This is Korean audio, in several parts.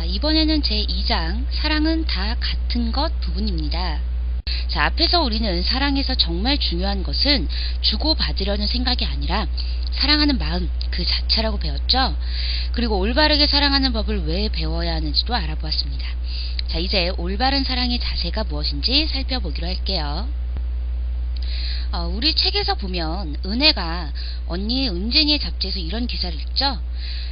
이번에는 제2장 사랑은 다 같은 것 부분입니다. 앞에서 우리는 사랑에서 정말 중요한 것은 주고받으려는 생각이 아니라 사랑하는 마음 그 자체라고 배웠죠. 그리고 올바르게 사랑하는 법을 왜 배워야 하는지도 알아보았습니다. 이제 올바른 사랑의 자세가 무엇인지 살펴보기로 할게요. 우리 책에서 보면 은혜가 언니 은쟁이의 잡지에서 이런 기사를 읽죠.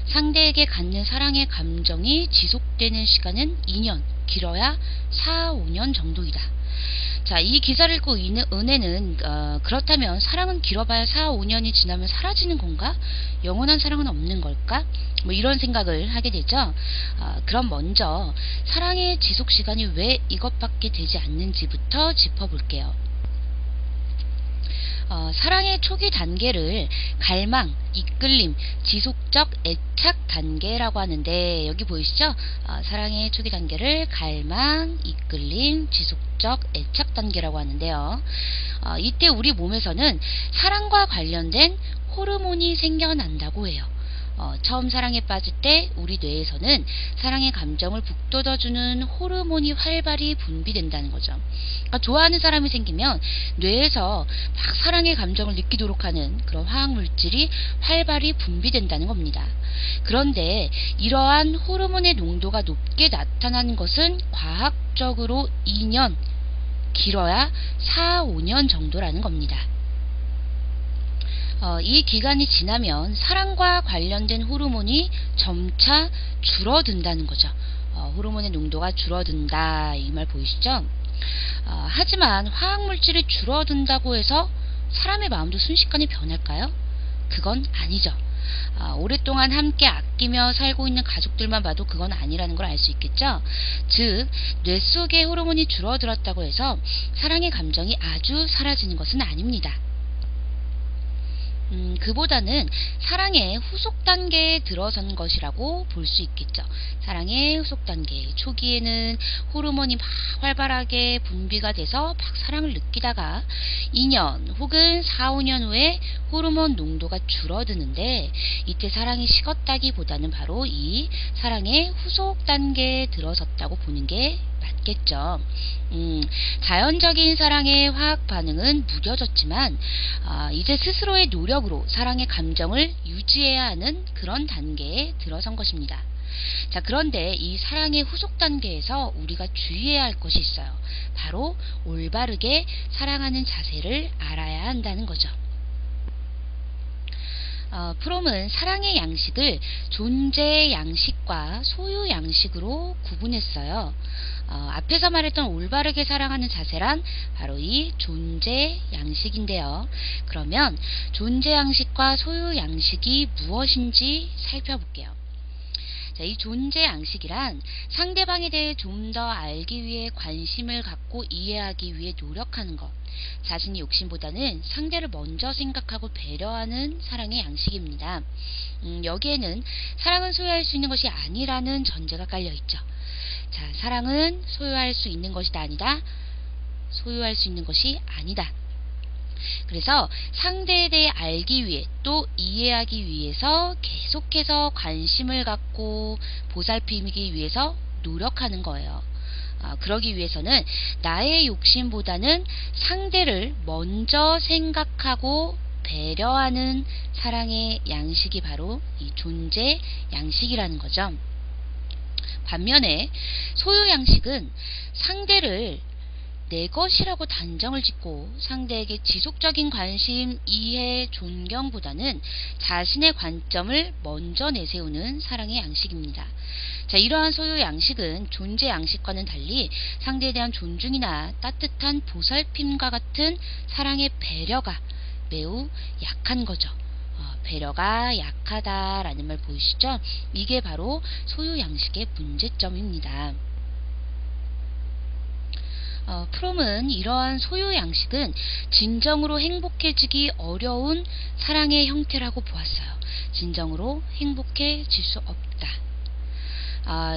상대에게 갖는 사랑의 감정이 지속되는 시간은 2년, 길어야 4, 5년 정도이다. 이 기사를 읽고 은혜는 그렇다면 사랑은 길어봐야 4, 5년이 지나면 사라지는 건가? 영원한 사랑은 없는 걸까? 이런 생각을 하게 되죠. 그럼 먼저 사랑의 지속 시간이 왜 이것밖에 되지 않는지부터 짚어볼게요. 사랑의 초기 단계를 갈망, 이끌림, 지속적 애착 단계라고 하는데 여기 보이시죠? 사랑의 초기 단계를 갈망, 이끌림, 지속적 애착 단계라고 하는데요. 이때 우리 몸에서는 사랑과 관련된 호르몬이 생겨난다고 해요. 처음 사랑에 빠질 때 우리 뇌에서는 사랑의 감정을 북돋아주는 호르몬이 활발히 분비된다는 거죠. 좋아하는 사람이 생기면 뇌에서 막 사랑의 감정을 느끼도록 하는 그런 화학물질이 활발히 분비된다는 겁니다. 그런데 이러한 호르몬의 농도가 높게 나타나는 것은 과학적으로 2년, 길어야 4, 5년 정도라는 겁니다. 이 기간이 지나면 사랑과 관련된 호르몬이 점차 줄어든다는 거죠. 호르몬의 농도가 줄어든다 이 말 보이시죠? 하지만 화학물질이 줄어든다고 해서 사람의 마음도 순식간에 변할까요? 그건 아니죠. 오랫동안 함께 아끼며 살고 있는 가족들만 봐도 그건 아니라는 걸 알 수 있겠죠. 즉, 뇌 속의 호르몬이 줄어들었다고 해서 사랑의 감정이 아주 사라지는 것은 아닙니다. 그보다는 사랑의 후속 단계에 들어선 것이라고 볼 수 있겠죠. 사랑의 후속 단계 초기에는 호르몬이 막 활발하게 분비가 돼서 막 사랑을 느끼다가 2년 혹은 4, 5년 후에 호르몬 농도가 줄어드는데 이때 사랑이 식었다기보다는 바로 이 사랑의 후속 단계에 들어섰다고 보는 게 맞겠죠. 자연적인 사랑의 화학 반응은 무뎌졌지만 이제 스스로의 노력으로 사랑의 감정을 유지해야 하는 그런 단계에 들어선 것입니다. 그런데 이 사랑의 후속 단계에서 우리가 주의해야 할 것이 있어요. 바로 올바르게 사랑하는 자세를 알아야 한다는 거죠. 프롬은 사랑의 양식을 존재 양식과 소유 양식으로 구분했어요. 앞에서 말했던 올바르게 사랑하는 자세란 바로 이 존재 양식인데요. 그러면 존재 양식과 소유 양식이 무엇인지 살펴볼게요. 이 존재 양식이란 상대방에 대해 좀 더 알기 위해 관심을 갖고 이해하기 위해 노력하는 것, 자신의 욕심보다는 상대를 먼저 생각하고 배려하는 사랑의 양식입니다. 여기에는 사랑은 소유할 수 있는 것이 아니라는 전제가 깔려있죠. 사랑은 소유할 수 있는 것이 아니다. 소유할 수 있는 것이 아니다. 그래서 상대에 대해 알기 위해 또 이해하기 위해서 계속해서 관심을 갖고 보살피기 위해서 노력하는 거예요. 그러기 위해서는 나의 욕심보다는 상대를 먼저 생각하고 배려하는 사랑의 양식이 바로 이 존재 양식이라는 거죠. 반면에 소유 양식은 상대를 내 것이라고 단정을 짓고 상대에게 지속적인 관심, 이해, 존경보다는 자신의 관점을 먼저 내세우는 사랑의 양식입니다. 이러한 소유 양식은 존재 양식과는 달리 상대에 대한 존중이나 따뜻한 보살핌과 같은 사랑의 배려가 매우 약한 거죠. 배려가 약하다라는 말 보이시죠? 이게 바로 소유 양식의 문제점입니다. 프롬은 이러한 소유 양식은 진정으로 행복해지기 어려운 사랑의 형태라고 보았어요. 진정으로 행복해질 수 없다.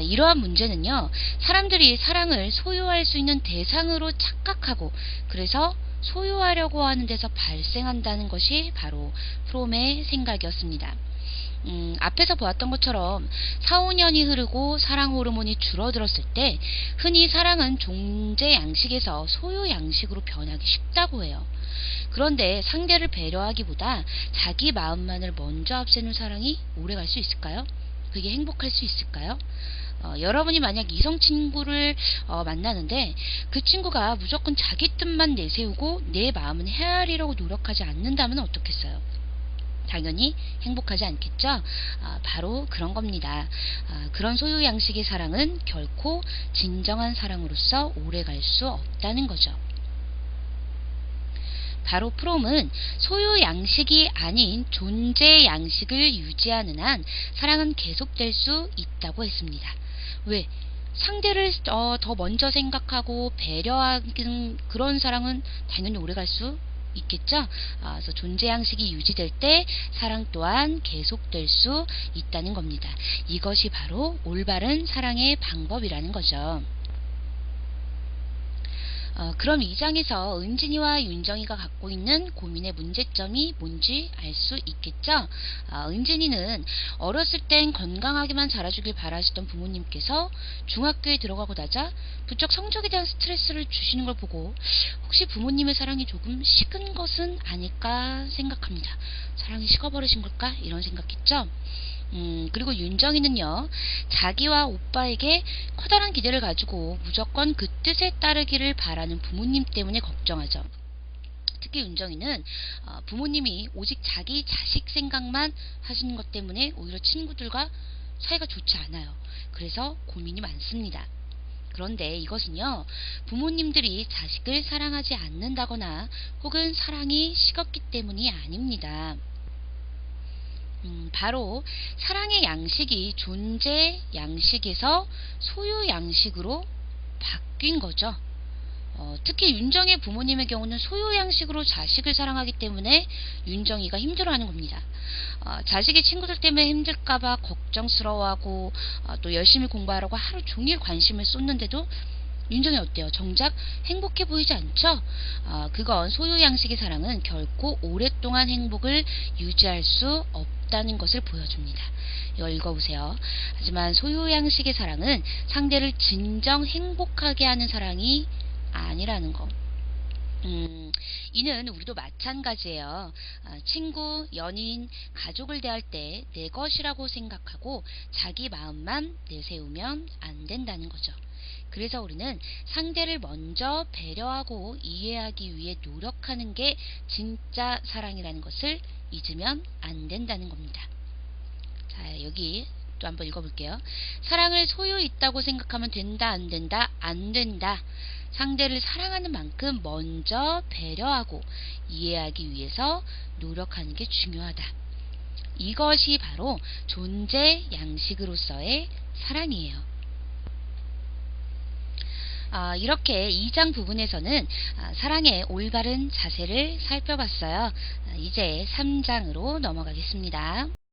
이러한 문제는요, 사람들이 사랑을 소유할 수 있는 대상으로 착각하고 그래서 소유하려고 하는 데서 발생한다는 것이 바로 프롬의 생각이었습니다. 앞에서 보았던 것처럼 4, 5년이 흐르고 사랑 호르몬이 줄어들었을 때 흔히 사랑은 존재 양식에서 소유 양식으로 변하기 쉽다고 해요. 그런데 상대를 배려하기보다 자기 마음만을 먼저 앞세우는 사랑이 오래갈 수 있을까요? 그게 행복할 수 있을까요? 여러분이 만약 이성 친구를 만나는데 그 친구가 무조건 자기 뜻만 내세우고 내 마음은 헤아리려고 노력하지 않는다면 어떻겠어요? 당연히 행복하지 않겠죠? 바로 그런 겁니다. 그런 소유 양식의 사랑은 결코 진정한 사랑으로서 오래갈 수 없다는 거죠. 바로 프롬은 소유 양식이 아닌 존재 양식을 유지하는 한 사랑은 계속될 수 있다고 했습니다. 왜? 상대를 더 먼저 생각하고 배려하는 그런 사랑은 당연히 오래갈 수 있겠죠? 그래서 존재 양식이 유지될 때 사랑 또한 계속될 수 있다는 겁니다. 이것이 바로 올바른 사랑의 방법이라는 거죠. 그럼 이 장에서 은진이와 윤정이가 갖고 있는 고민의 문제점이 뭔지 알 수 있겠죠? 은진이는 어렸을 땐 건강하게만 자라주길 바라시던 부모님께서 중학교에 들어가고 나자 부쩍 성적에 대한 스트레스를 주시는 걸 보고 혹시 부모님의 사랑이 조금 식은 것은 아닐까 생각합니다. 사랑이 식어버리신 걸까? 이런 생각했죠? 그리고 윤정이는요, 자기와 오빠에게 커다란 기대를 가지고 무조건 그 뜻에 따르기를 바라는 부모님 때문에 걱정하죠. 특히 윤정이는 부모님이 오직 자기 자식 생각만 하시는 것 때문에 오히려 친구들과 사이가 좋지 않아요. 그래서 고민이 많습니다. 그런데 이것은요, 부모님들이 자식을 사랑하지 않는다거나 혹은 사랑이 식었기 때문이 아닙니다. 바로 사랑의 양식이 존재 양식에서 소유 양식으로 바뀐 거죠. 특히 윤정의 부모님의 경우는 소유 양식으로 자식을 사랑하기 때문에 윤정이가 힘들어하는 겁니다. 자식이 친구들 때문에 힘들까봐 걱정스러워하고 또 열심히 공부하라고 하루 종일 관심을 쏟는데도 윤정이 어때요? 정작 행복해 보이지 않죠? 그건 소유 양식의 사랑은 결코 오랫동안 행복을 유지할 수 없다는 것을 보여줍니다. 이거 읽어보세요. 하지만 소유 양식의 사랑은 상대를 진정 행복하게 하는 사랑이 아니라는 거. 이는 우리도 마찬가지예요. 친구, 연인, 가족을 대할 때 내 것이라고 생각하고 자기 마음만 내세우면 안 된다는 거죠. 그래서 우리는 상대를 먼저 배려하고 이해하기 위해 노력하는 게 진짜 사랑이라는 것을 잊으면 안 된다는 겁니다. 자, 여기 또 한번 읽어볼게요. 사랑을 소유 있다고 생각하면 된다, 안 된다, 안 된다. 상대를 사랑하는 만큼 먼저 배려하고 이해하기 위해서 노력하는 게 중요하다. 이것이 바로 존재 양식으로서의 사랑이에요. 이렇게 2장 부분에서는 사랑의 올바른 자세를 살펴봤어요. 이제 3장으로 넘어가겠습니다.